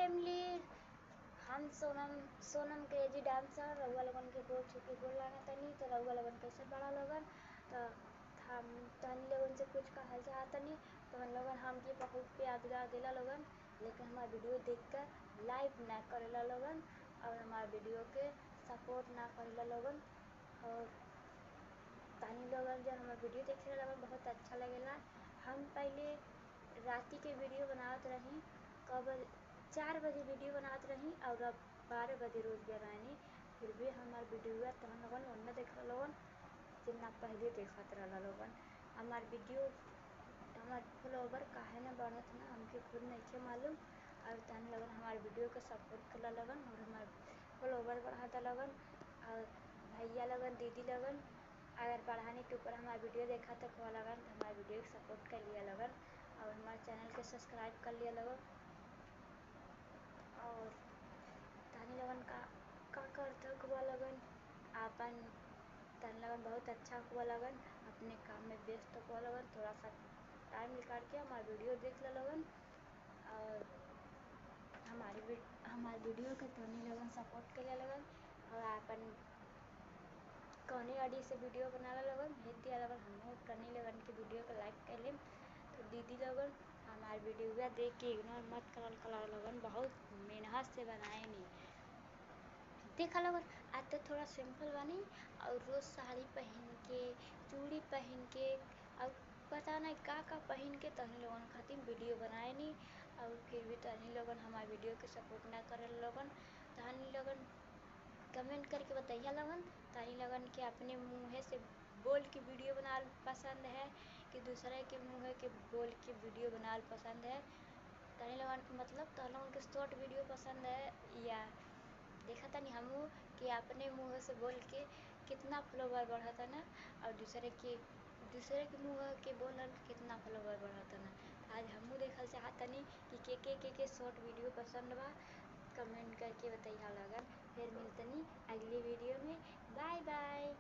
Family, हम Sonam crazy dancer रउआ लोगन के गोड़ छू के गोड़ लागत तनी। तो रउआ लोगन कैसे बड़ा लोगन, तो हम तनी लोगन से कुछ कहल चाहत तनी। तो हम लोगन हमके बहुत प्यार दिला देला लोगन, लेकिन हमार वीडियो देख कर लाइक ना करेला लोगन और हमार वीडियो के सपोर्ट ना करेला लोगन। और तनी लोगन जब हमार वीडियो देखेला लोगन बहुत अच्छा लगेला। हम पहले राती के वीडियो बनावत रही, कब 4 बजे वीडियो बनावत रही और अब 12 बजे रोज बनानी। फिर भी हमार वीडियो तहन लोगन ओन्ना देखला लोगन जितना पहले देखत रहला लोगन। हमार वीडियो हमार फॉलोवर काहे ना बढ़त ना हमके खुद नइखे मालूम। और तहन लोगन हमार वीडियो के सपोर्ट कला लोगन और हमार फॉलोवर बढ़ाता लोगन। और भैया लोगन दीदी लोगन अगर बढ़ाने के ऊपर हमार वीडियो देखा तो कह लगन तो हमारे वीडियो के सपोर्ट कर लिया लगन और हमारे चैनल के सब्सक्राइब कर लिया लगन। और तनी लगन का करते हुआ लगन आपन तनी लगन बहुत अच्छा हुआ लगन, अपने काम में व्यस्त हुआ लगन। थोड़ा सा टाइम निकाल के हमारे वीडियो देख लो लगन और हमारे वीडियो के तनी लगन सपोर्ट कर लिया लगन। और अपन कौने आईडी से वीडियो बनाला लोगन भेज दिया लोगन, हम टनी लोगन के वीडियो को लाइक कर लेम। तो दीदी लोगन हमारे वीडियो देख के इग्नोर मत करा लोगन, बहुत मेहनत से बनाए नी। देखा लोगन आज तो थोड़ा सिंपल बनी और रोज साड़ी पहन के चूड़ी पहन के और पता नहीं का पहन के तनी लोगन खातिर वीडियो बनाए नी। और फिर भी तनी लोगन हमारे वीडियो के सपोर्ट ना करे लोगन। तनी लोगन कमेंट करके बताइए लोगन तनी लोगन के अपने मुँह से बोल के वीडियो बनाल पसंद है कि दूसरे के मुँह के बोल के वीडियो बनाल पसंद है। तनी लोगन के मतलब तनी लोगन के शॉर्ट वीडियो पसंद है या देखा तनी हमू कि अपने मुँह से बोल के कितना फॉलोवर बढ़ता ना और दूसरे के मुँह के बोलन कितना फॉलोवर बढ़ता ना। आज हमू देखल चाहतनी कि के शॉर्ट वीडियो पसंद बा, कमेंट करके बताइए लगन। फिर मिलतनी अगली वीडियो में। Bye by.